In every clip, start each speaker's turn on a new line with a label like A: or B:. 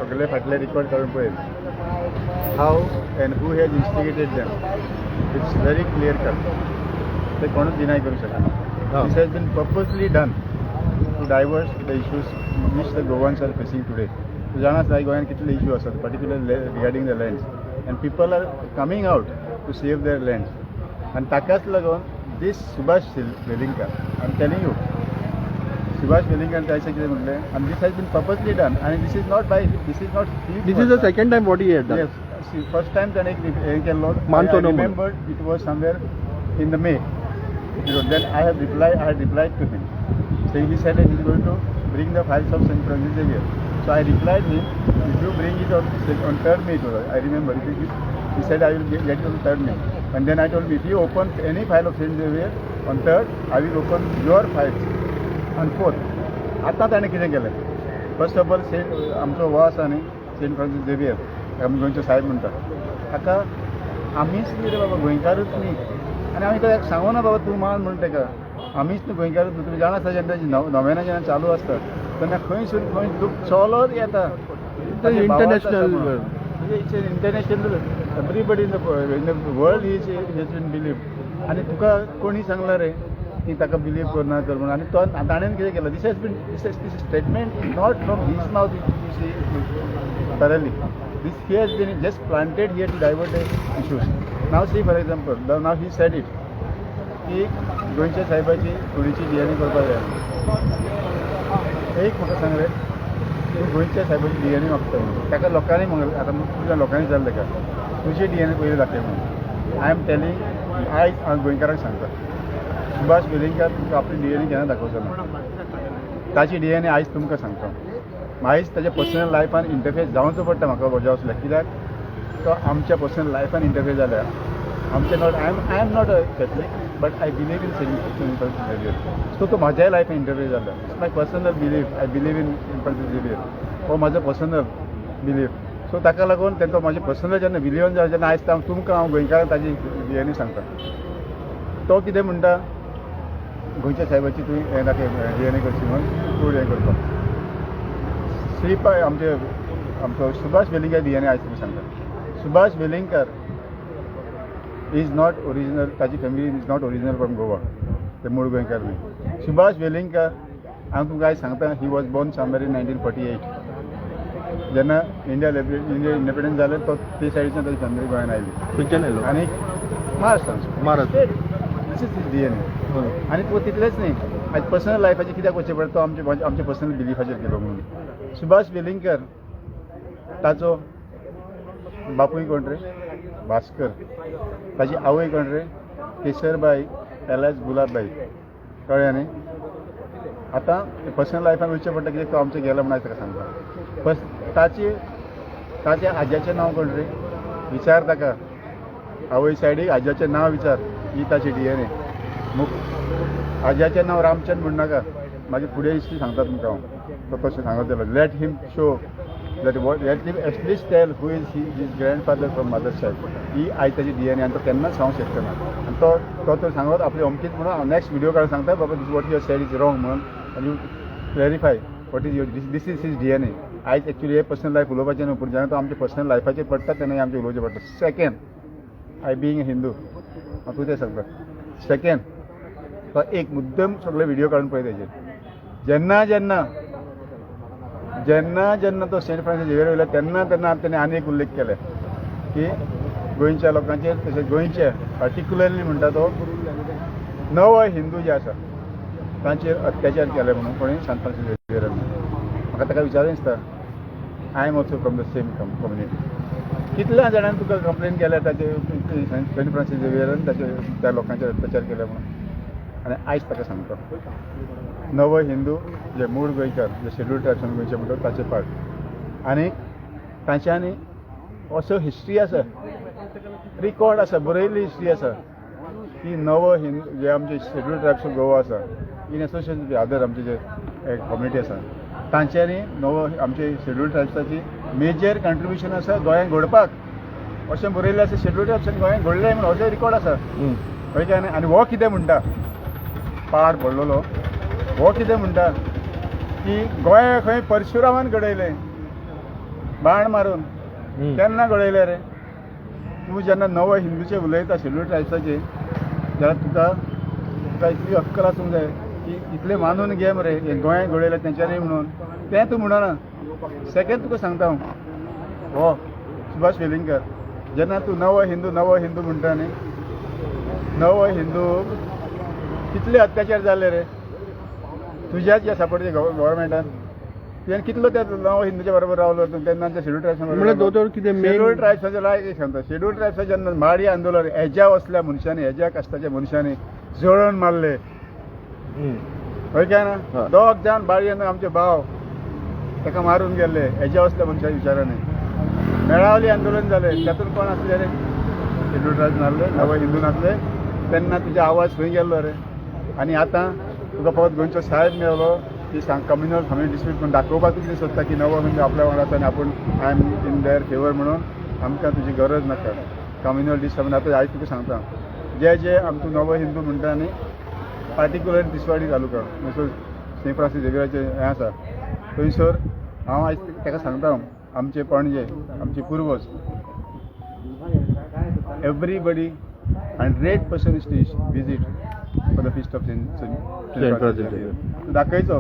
A: सगळे फाटले रिकॉर्ड करून पळयत हाव and who has instigated them. It's very clear cut. ते कोणूच डिनाय करूंक शकना. This has been purposely done to divert the issues which the Goans are facing today. तूं जाणाच गोंयांत कितले इश्यू आसात particular regarding the lands and people are coming out to save their lands. आनी ताकाच लागून this Subhash Velingkar I am telling you Subhash Velingkar ताचे कितें म्हटलें आनी this has been purposely done आनी this is not
B: This is the second time what he had done.
A: Yes, first time ताणें हें केल्लो.
B: मानतो न्हू
A: remember it was somewhere in the May. Then I had replied to him. So he said that he is going to bring the files of St. Francis Xavier. So I replied him, if you bring it on 3rd May, I remember. He said I will get it on 3rd May. And then I told him, if you open any file of St. Xavier on 3rd, I will open your files on 4th. आतां ताणें कितें केलें? First of all आमचो हो आसा न्ही Saint Francis Xavier आमी गोंयचो साहेब म्हणटा ताका आमीच न्ही रे बाबा गोंयकारूच न्ही आनी आमी ताका सांगो ना बाबा तूं मान म्हण ताका आमीच न्ही गोंयकारूच न्ही. तुमी जाणा आसता जेन्ना नव्यान जेन्ना चालू आसता तेन्ना खंयसून खंय लोक चलोच येता.
B: International
A: it's international everybody in the world is been believe आनी तुका कोणी सांगला रे की ताका बिलीव करना कर म्हणून आनी तो ताणें कितें केलें this has been this statement is not from his mouth you see thoroughly. This he has been just planted here to divert the issues. Now see for example, now he said it की गोंयच्या साहेबाची थोडीशी DNA करपाक जाय. एक म्हाका सांग रे तूं गोंयच्या साहेबाची DNA मागता म्हणून ताका लोकांनी आतां तुज्या लोकांनी जालें ताका तुजी DNA पयलीं दाखय म्हणून. आय एम टेलिंग आयज हांव गोंयकारांक सांगता सुभाष वेलिंगकर तुमकां आपली DNA केन्ना दाखोवचो ना. ताची DNA आयज तुमकां सांगता. आयज ताच्या पर्सनल लायफान इंटरफेर जावचो पडटा म्हाका वजा आसल्या कित्याक तो आमच्या पर्सनल लायफान इंटरफेर जाल्या आमचे not I am not a Catholic but I believe in Saint Francis Xavier. So तो म्हाज्याय लायफान इंटरफेर जाल्या. It's my personal believe. I believe in Francis Xavier. हो म्हाजो पर्सनल बिलीव. सो ताका लागून तेंचो म्हाजें पर्सनल जेन्ना बिलीवन जालें जेन्ना आयज तुमकां हांव गोंयकारांक ताजी DNA सांगता तो कितें म्हणटा गोंयच्या साहेबाची तुवें हें दाखय DNA करची म्हणून तूं हें करपाक श्रीपाय आमचो सुभाष वेलिंगकर DNA आयज तुमी सांगता. Subhash Velingkar is not original ताची family is not original from Goa. ते मूळ गोंयकार न्ही. सुभाष वेलिंगकर हांव तुमकां आयज सांगता he was born somewhere in 1948. जेन्ना इंडिया इंडिपेंडन्स जालें तो ते सायडीच्यान ताची फॅमिली गोंयान आयली.
B: खंयच्यान आयलो?
A: आनी महाराष्ट्रान दिस इज DNA. आनी तो तितलेंच न्ही आयज पर्सनल लायफाचेर कित्याक वचचें पडटा तो आमच्या पर्सनल बिलिफाचेर केलो म्हणून. सुभाष वेलिंगकर ताचो बापूय कोण रे भास्कर. ताची आवय कोण रे केसरबाई एलाज गुलाबबाई. कळ्ळें न्ही. आतां पर्सनल लायफान वयचें पडटा कित्याक तो आमचो गेलो म्हणून ताका सांगता. ताच्या आज्याचें नांव कोण रे विचार ताका. आवय सायडीक आज्याचें नांव विचार. ही ताची DNA. आज्याचें नांव रामचंद म्हण नाका. मागीर फुडें हिस्ट्री सांगता तुमकां हांव. तो तशें सांगत जालो. Let him show that let him at least tell who is his grandfather from mother's side. ही आयज ताची DNA आनी तो केन्नाच सांगूंक शकना. आनी तो सांगत आपली अमकीच म्हणून हांव नॅक्स्ट व्हिडिओ काडून सांगता बाबा this what you said is wrong म्हणून आनी you clarify what is this is his DNA. आयज एक्चुली हे पर्सनल लायफ उलोवपाचें न्हू पूण जेन्ना तो आमच्या पर्सनल लायफाचेर पडटा तेन्ना आमचें उलोवचें पडटा. Second I being a Hindu हांव तुका तें सांगता. सेकेंड तो एक मुद्दम सगळे व्हिडिओ काडून पळय तेजेर. जेन्ना जेन्ना तो सेंट फ्रांसीस झेवियर वयलो तेन्ना ताणें आनी एक उल्लेख केले की गोंयच्या लोकांचेर तशें गोंयचे पर्टिक्युलरली म्हणटा तो नव हिंदू जे आसा तांचेर अत्याचार केले म्हणून कोणी सेंट फ्रांसीस झेवियरान. म्हाका ताका विचारूं दिसता I am also from the same community. कितल्या जाणांनी तुका कंप्लेन केल्या ताचे सेंट फ्रांसीस झेवियरान त्या लोकांचेर अत्याचार केले म्हणून. आनी आयज ताका सांगता नव हिंदू जे मूळ गोंयकार जे शेड्यूल ट्रायब्सान गोंयचे म्हणटा ताचे पार्ट आनी तांच्यांनी असो हिस्ट्री आसा रिकॉर्ड आसा बरयल्ली हिस्ट्री आसा की नव हिंदू जे आमचे शेड्यूल ट्रायब्स ऑफ गोवा आसा इन एसोसिएशन विथ अदर आमचे जे कम्युनिटी आसा तांच्यांनी नव आमचे शेड्यूल ट्रायब्साची मेजर कंट्रिब्युशन आसा गोंयांत घडपाक अशें बरयल्लें आसा. शेड्यूल ट्रायब्सान गोंयांत घडलें म्हणून असो रिकॉर्ड आसा. कळ्ळें काय. आनी हो कितें म्हणटा पाड पडलेलो हो कितें म्हणटा की गोंया खंय परशुरामान घडयलें. बाण मारून केन्ना घडयले रे तूं जेन्ना नवो हिंदूचे उलयता शेड्यूल ट्रायब्साचे जाल्यार तुका इतली अक्कल आसूंक जाय की इतले मानून घे मरे हे गोंयांत घडयले तेंच्यांनी म्हणून तें तूं म्हणना सेकेंड तुका सांगता हांव हो सुभाष वेलिंगकर जेन्ना तूं नवो हिंदू म्हणटा न्ही नवो हिंदू कितले अत्याचार जाले रे तुज्याच ह्या सपोर्टचे गव्हर्मेंटान तुवें कितलो त्या नवो हिंदूच्या बरोबर रावलो तेन्ना शेड्यूल शेड्यूल ट्रायब्साचे लायक एक सांगता शेड्यूल ट्रायब्साचे जेन्ना माडी आंदोलन हेज्या वसल्या मनशांनी हेज्या कास्टाच्या मनशांनी जळोवन मारले हय काय ना दोग जाण बाळी आमचे भाव ताका मारून गेल्ले हेज्या वसल्या मनशाच्या विचारांनी मेळावली आंदोलन जालें तातूंत कोण आसले रे शेड्यूल ट्रायब्स नासले नवो हिंदू नासले तेन्ना तुजो आवाज खंय गेल्लो रे आनी आतां तुका फकत गोंयचो साहेब मेळलो ती कम्युनल फॅमिली डिस्प्यूट म्हणून दाखोवपाक कितें सोदता की नवो हिंदू आपल्या वांगडा आनी आपूण I am in their favour म्हणून आमकां तुजी गरज नाका कम्युनल डिस्प्यूट आतां आयज तुका सांगता जे आमचो नवो हिंदू म्हणटा न्ही पार्टिक्युलर तिसवाडी तालुका थंयसर सेंट फ्रांसीस झेवियराचें हें आसा थंयसर हांव आयज ताका सांगता आमचे पणजे आमचे पुर्वज everybody 100% is to visit for the feast of दाखयचो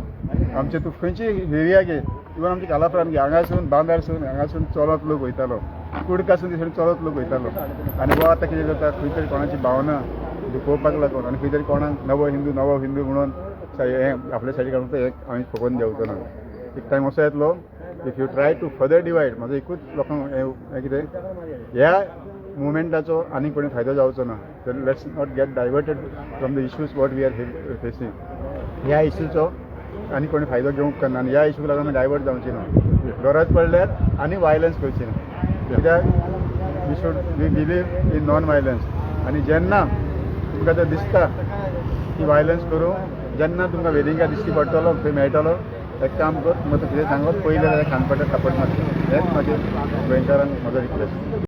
A: आमचे तूं खंयची एरिया घे इवन आमचे कालाफ्रान घे हांगासून बांदारसून हांगासून चलत लोक वयतालो कुडकासून थंयसून चलत लोक वयतालो आनी वो आतां कितें जाता खंय तरी कोणाची भावना दुखोवपाक लागून आनी खंय तरी कोणाक नवो हिंदू म्हणून हें आपल्या सायडीक काडून हें हांवें फकोवन देंवचो ना एक टायम असो येतलो if you try to further divide म्हाजो एकूच लोकांक हें कितें ह्या मुवमेंटाचो आनी कोणी फायदो जावचो ना तर let's not get diverted from the issues what we are facing ह्या इश्यूचो आनी कोणी फायदो घेवंक करना आनी ह्या इश्यूक लागून आमी डायवर्ट जावची ना गरज पडल्यार आनी वायलन्स करची ना कित्याक we believe in non violence आनी जेन्ना तुमकां तें दिसता की वायलन्स करूं जेन्ना तुमकां वेलिंगा दिश्टी पडटलो थंय मेळटलो एक काम कर तुमकां कितें सांगत पयलें जाल्यार खानपट्याक सापड मारता हेंच म्हाजें गोंयकारांक म्हजो रिक्वेस्ट